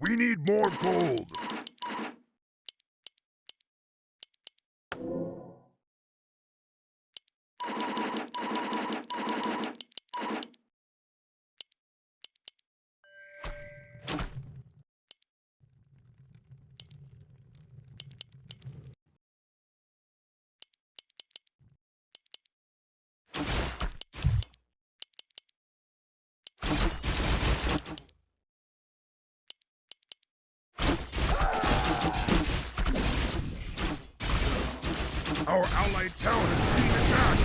We need more gold. Our allied town is being attacked!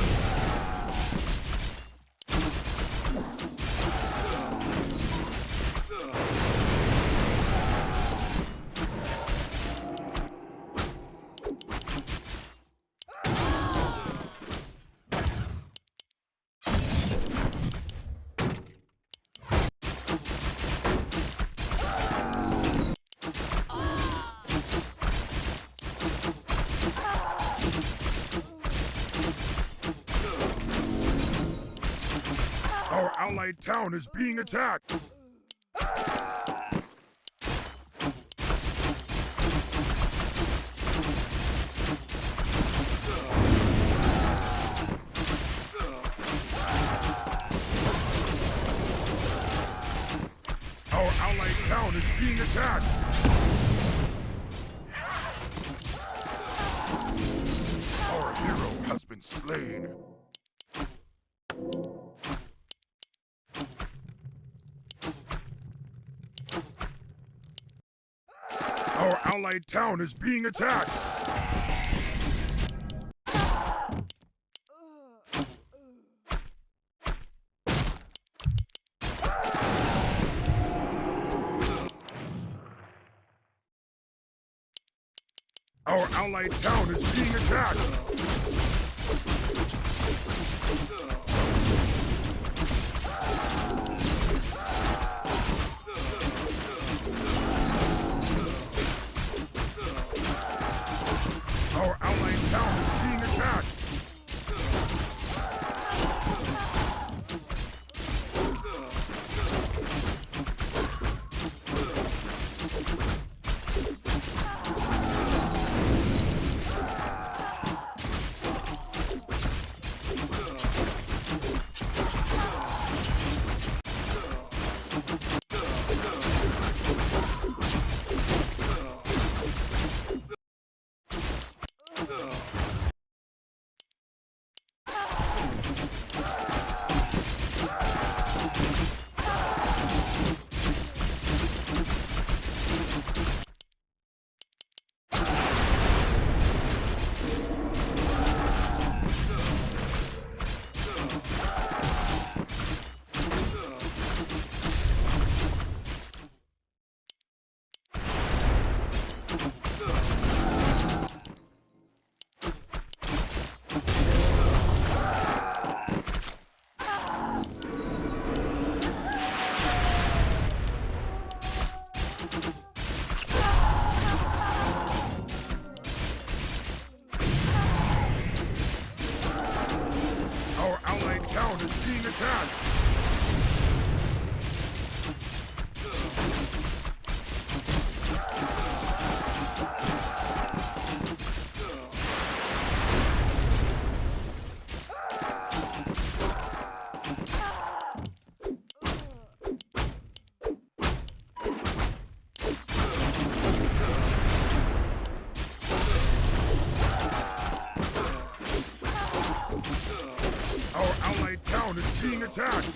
Our allied town is being attacked! Our allied town is being attacked! Our hero has been slain. Our allied town is being attacked! Our allied town is being attacked! Our allied town is being attacked! Our allied town is being attacked! Our allied town is being attacked!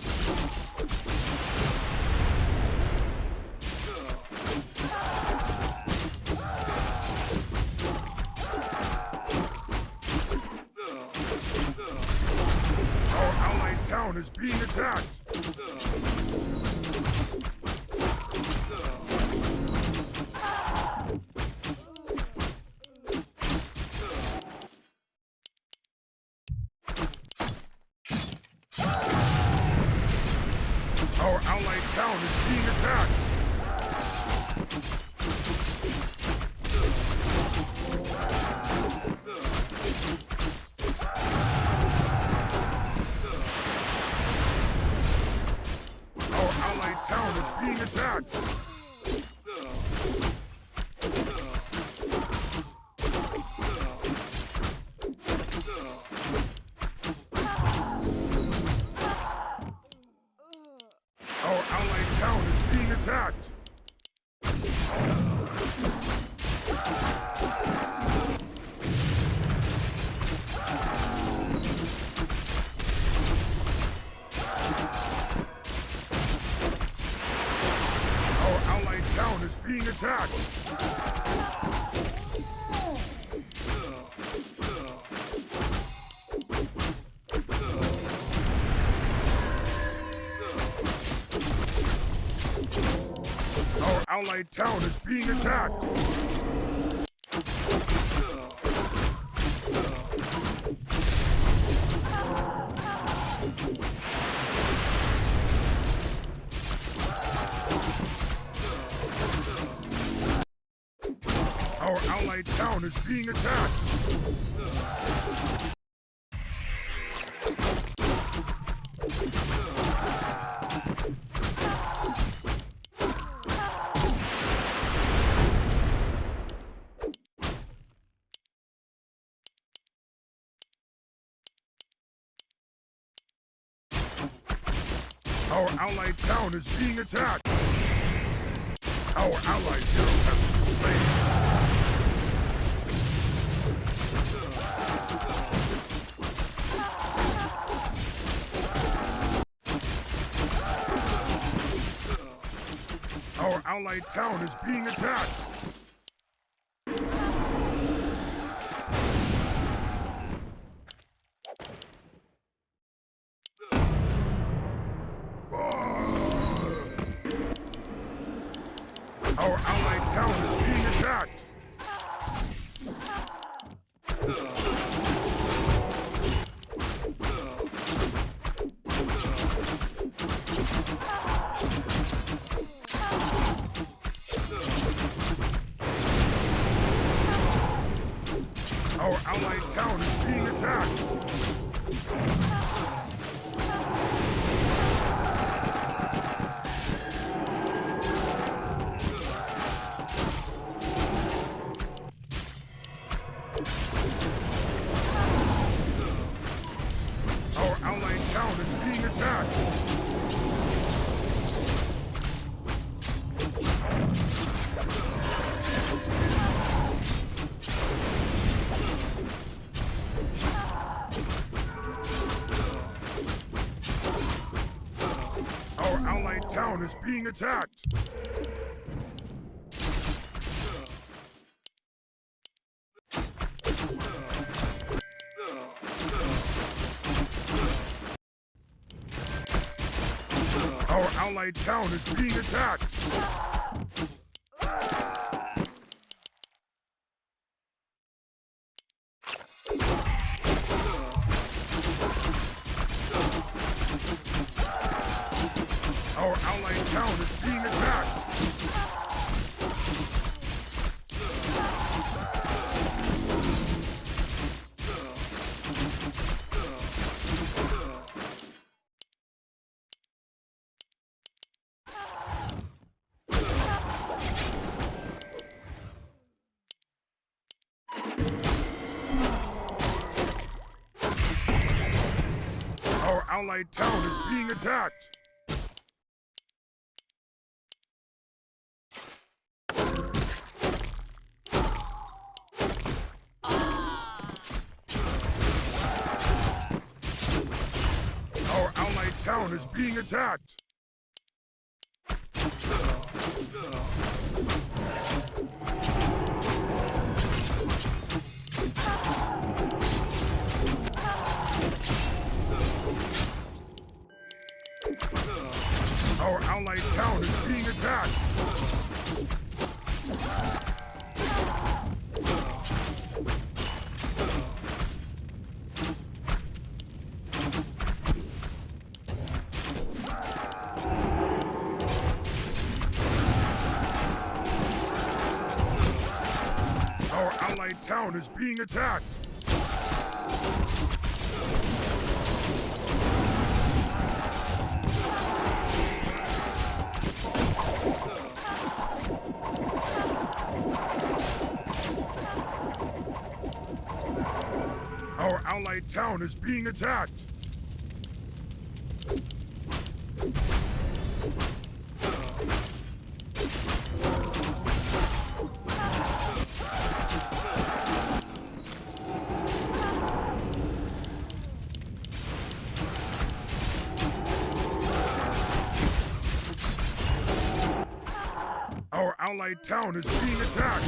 Our allied town is being attacked! Our allied town is being attacked! Our allied town is being attacked! attacked! Our allied town is being attacked! Our allied town is being attacked! Our allied town is being attacked! Our allied town is being attacked! Our allied hero has been slain! Our allied town is being attacked! Our allied town is being attacked! Our allied town is being attacked! Our allied town is being attacked! Our allied town is being attacked! Our allied town is being attacked! Our allied town is being attacked! Our allied town is being attacked! Our allied town is being attacked! Our allied town is being attacked! Our allied town is being attacked! Our allied town is being attacked! allied town is being attacked!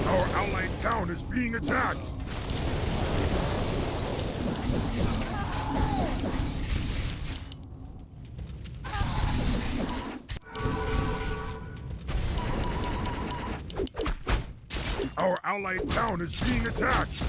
Our allied town is being attacked! Our allied town is being attacked!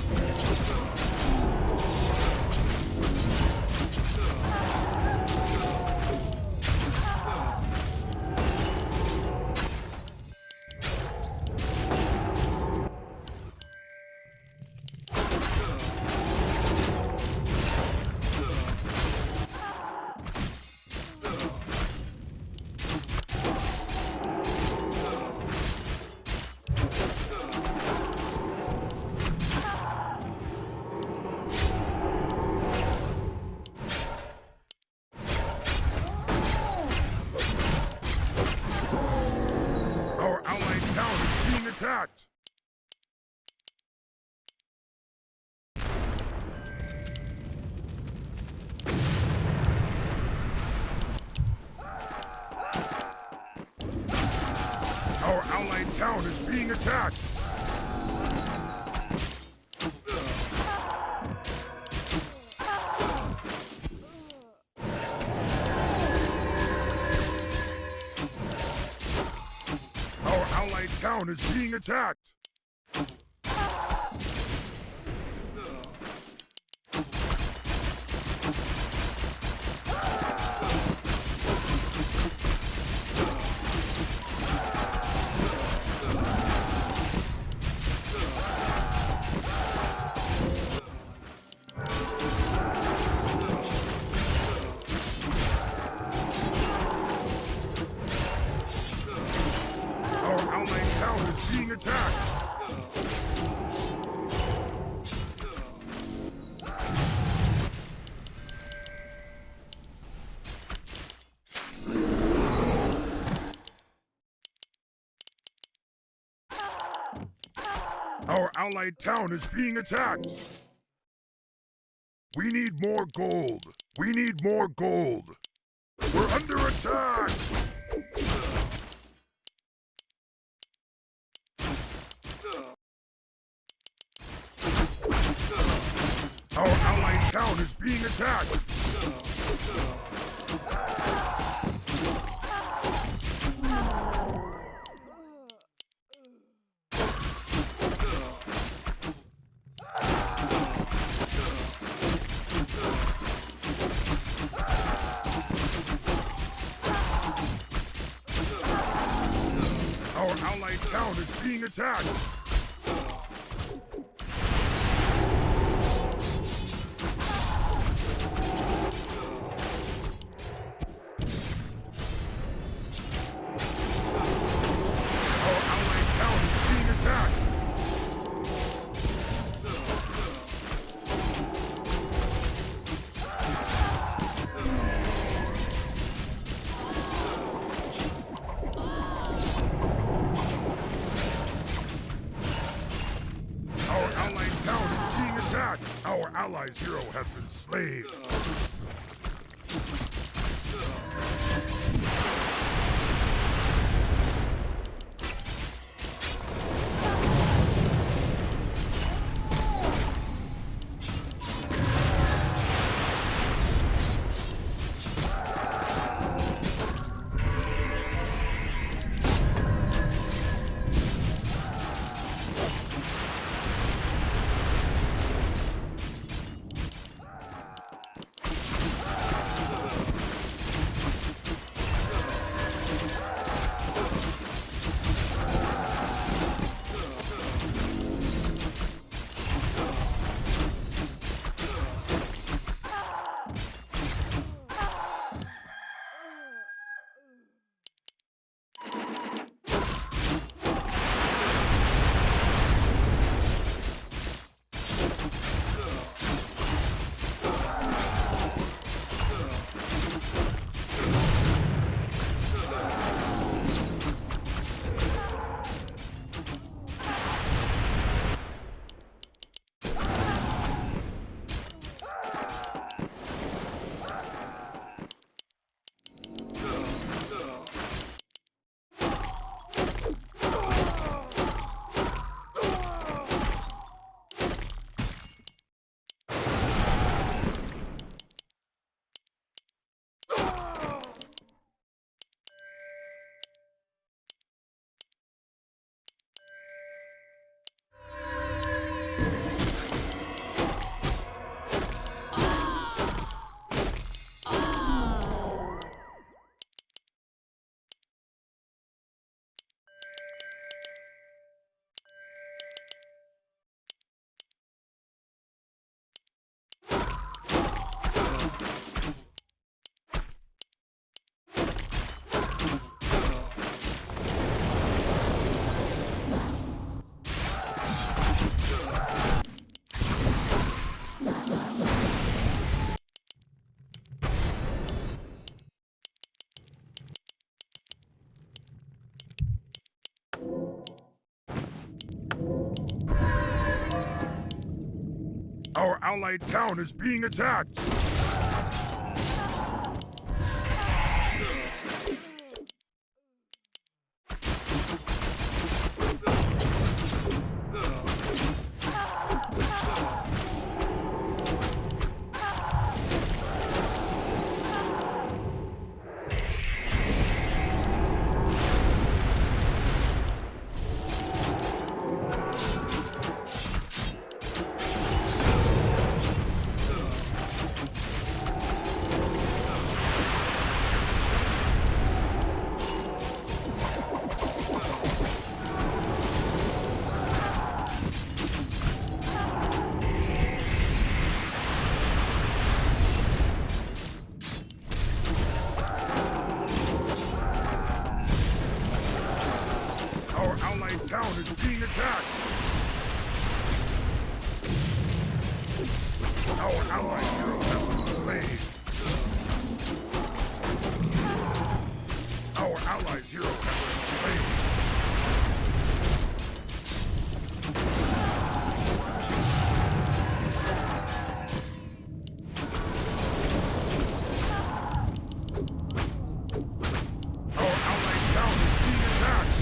Our allied town is being attacked! Our allied town is being attacked! Our allied town is being attacked! Our allied town is being attacked! Our allied town is being attacked! We need more gold! We need more gold! We're under attack! Our allied town is being attacked! Our allied town is being attacked! Our allied town is being attacked! Our allied town is being attacked! Our allies' hero has been slain! Our allied town is being attacked! Our allied town is being attacked! Our allied hero has been slain! Our allies' hero has been slain! Our allied town is being attacked!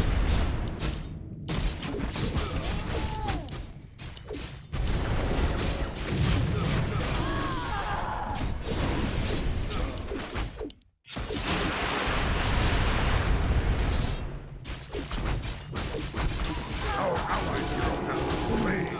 Our allies' hero has been slain!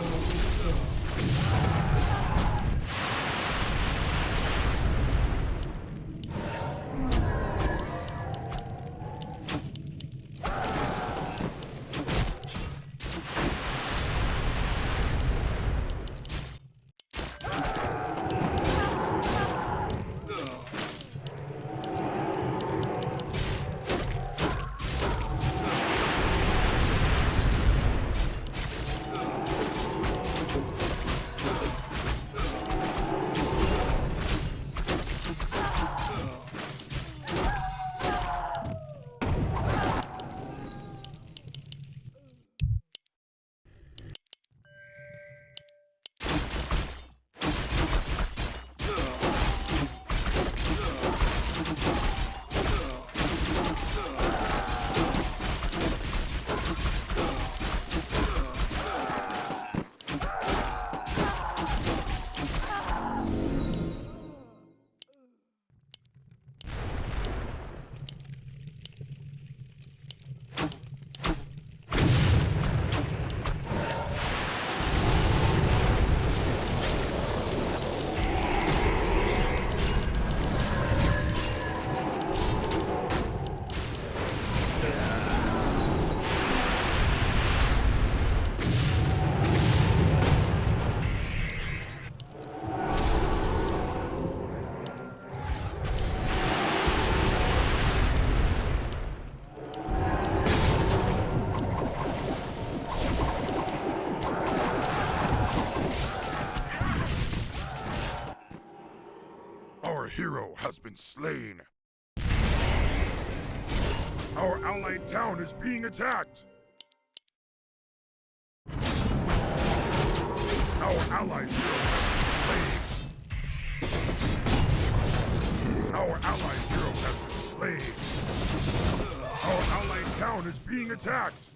Our hero has been slain. Our allied town is being attacked. Our allies' hero has been slain. Our allies' hero has been slain. Our allied town is being attacked.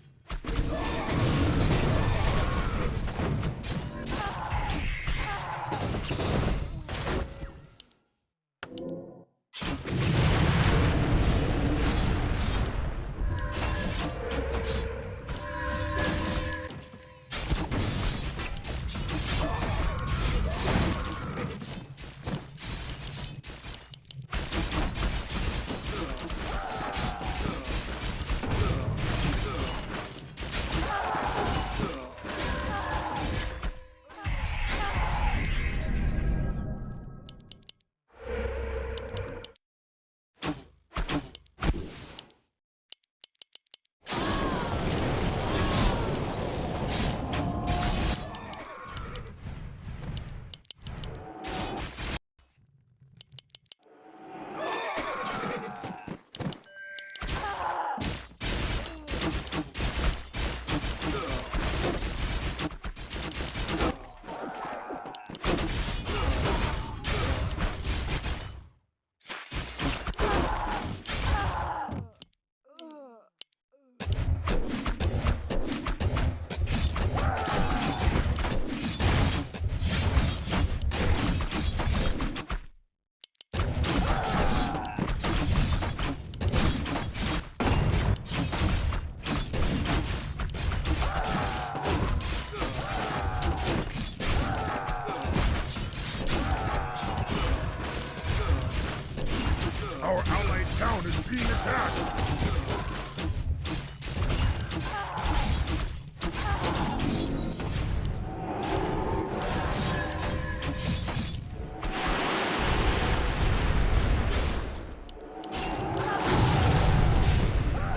town is being attacked!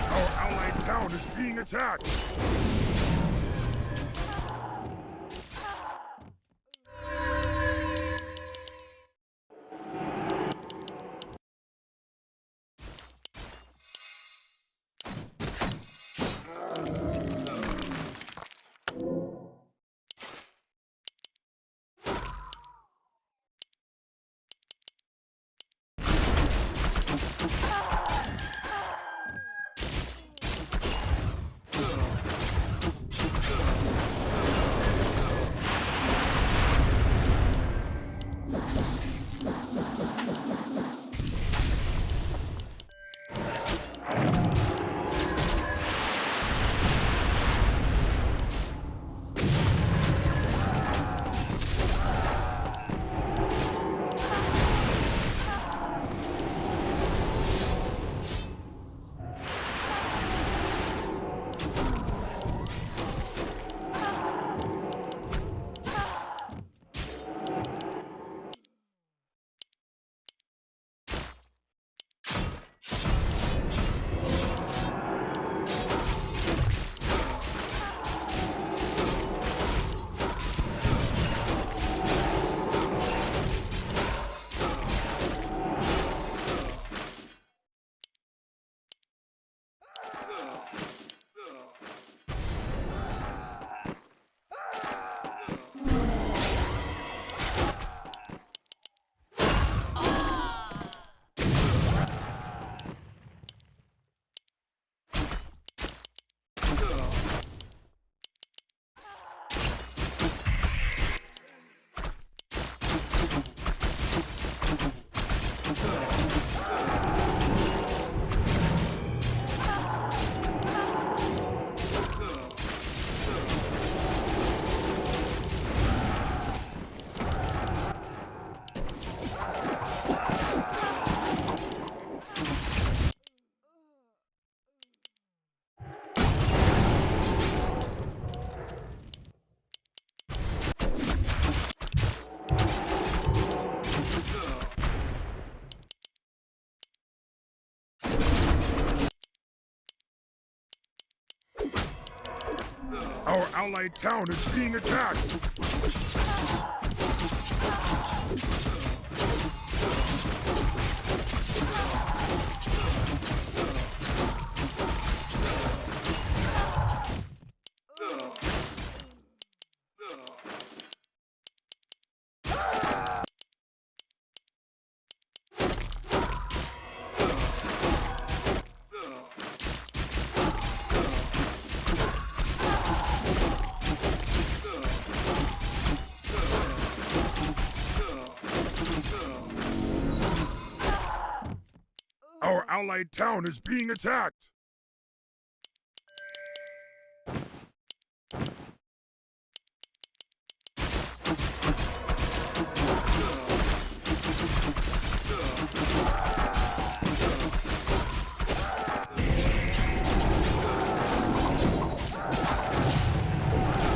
Our allied town is being attacked! Our allied town is being attacked! Our allied town is being attacked!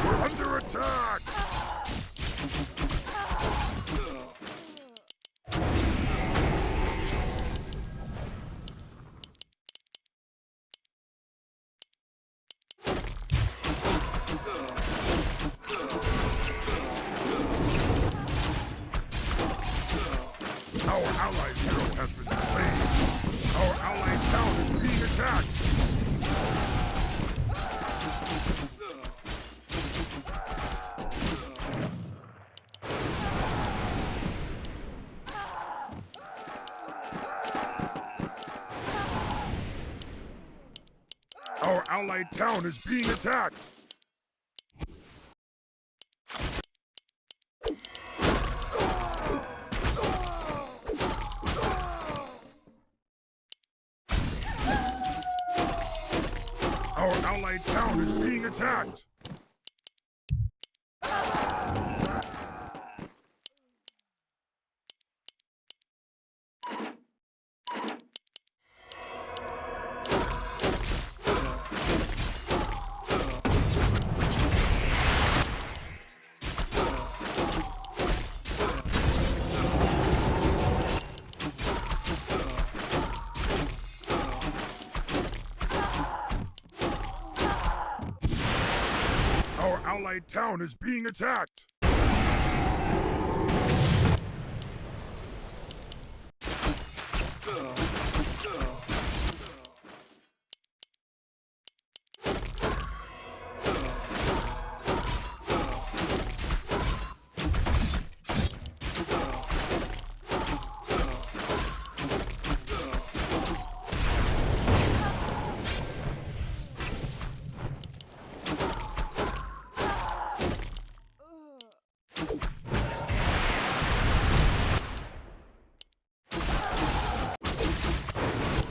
We're under attack! Our allied hero has been slain. Our allied town is being attacked. Our allied town is being attacked. Our allied town is being attacked! allied town is being attacked!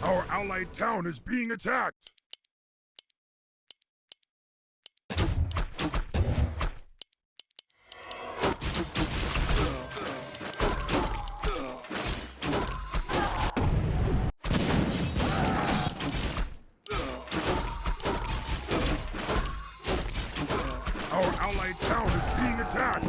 Our allied town is being attacked! Our allied town is being attacked!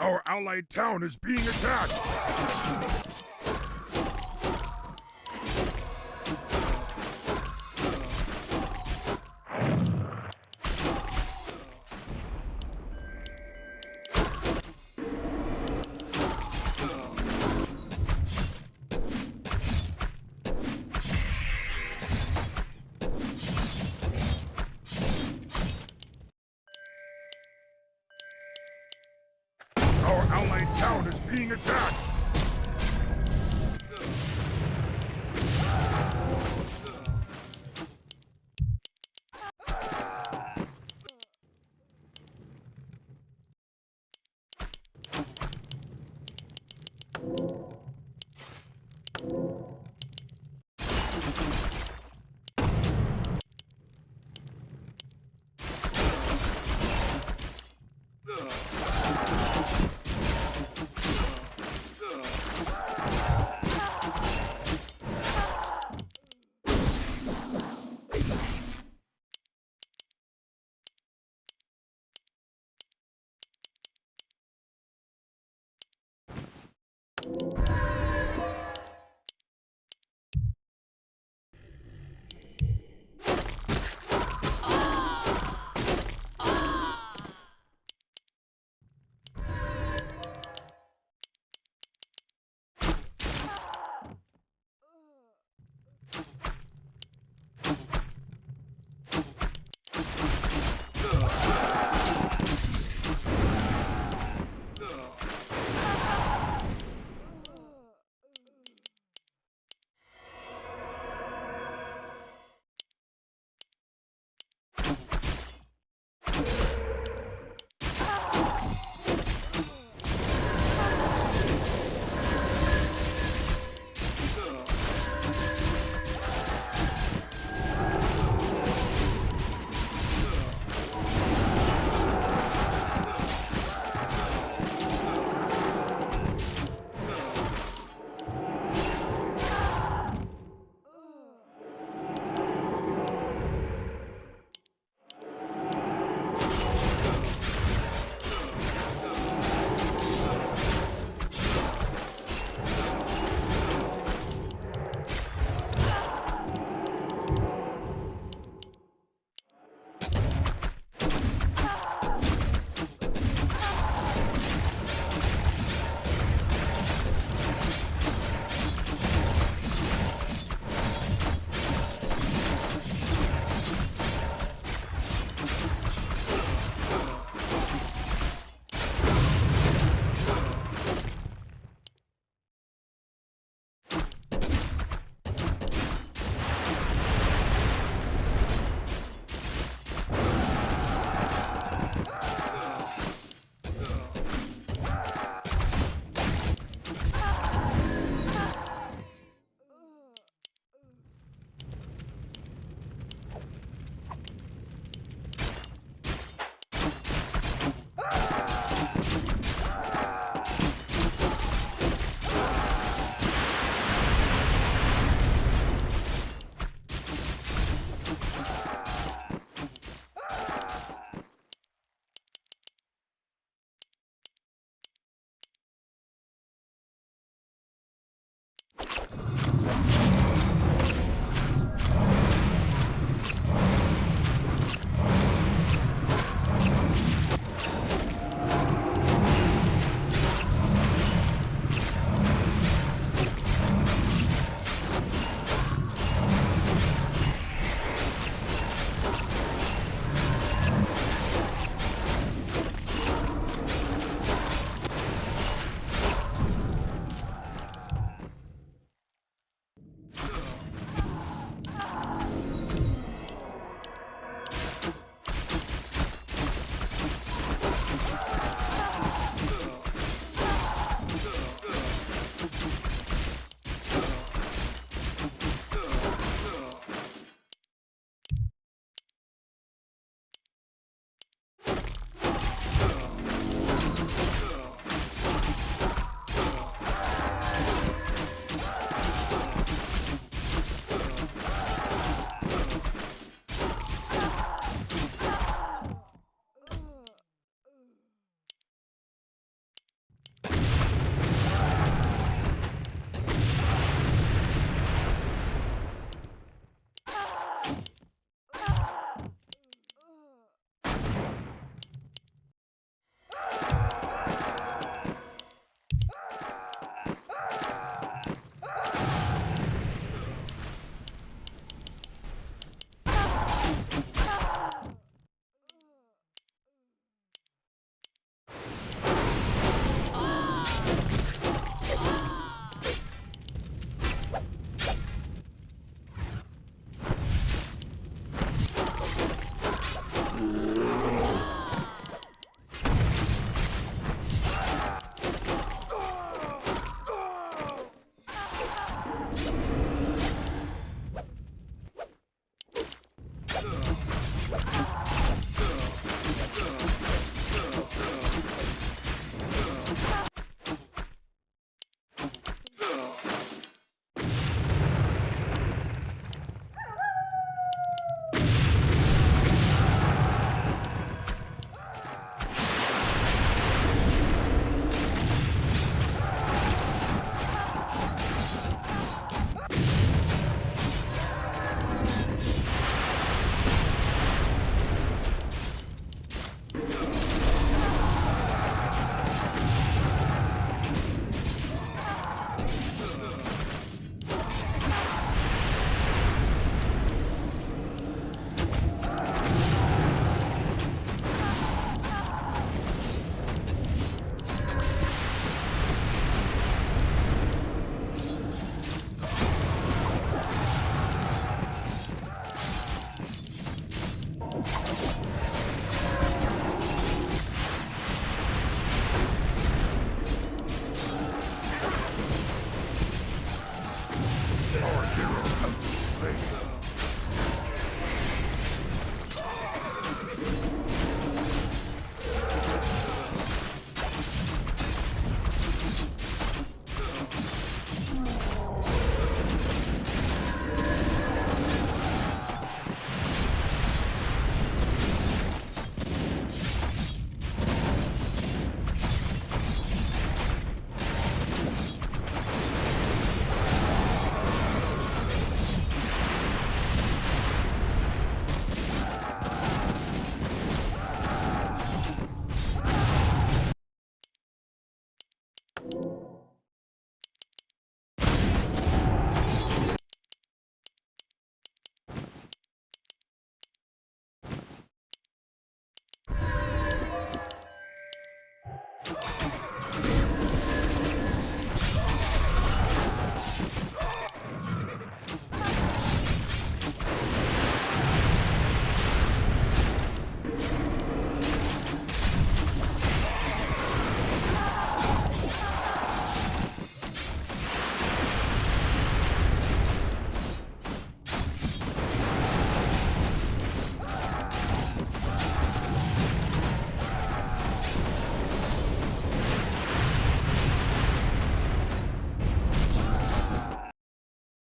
Our allied town is being attacked! Our allied town is being attacked!